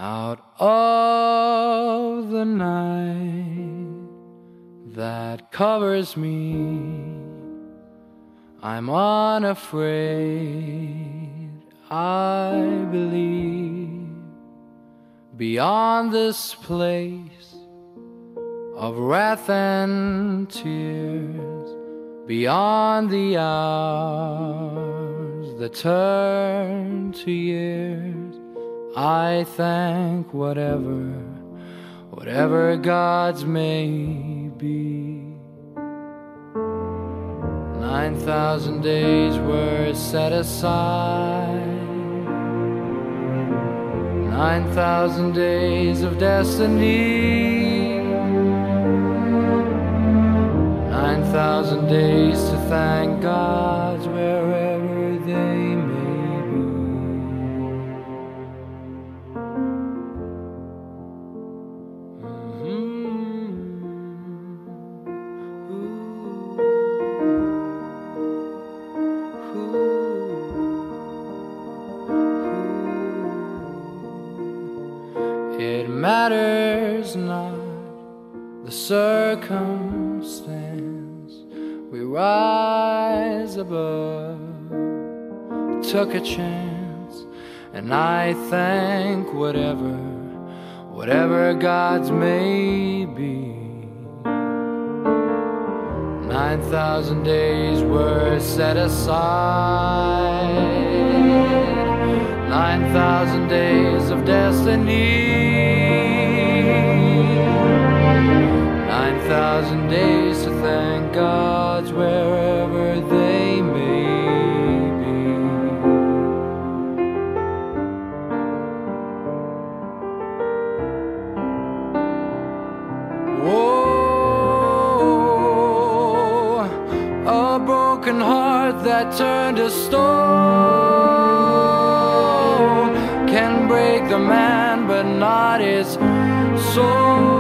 Out of the night that covers me, I'm unafraid, I believe. Beyond this place of wrath and tears, beyond the hours that turn to years, I thank whatever gods may be. 9,000 days were set aside, 9,000 days of destiny, 9,000 days to thank gods wherever they may be. It matters not the circumstance, we rise above, took a chance, and I thank whatever gods may be. 9,000 days were set aside, 9,000 days of destiny, 9,000 days to thank gods wherever they may be. Whoa, a broken heart that turned to stone can break the man but not his soul.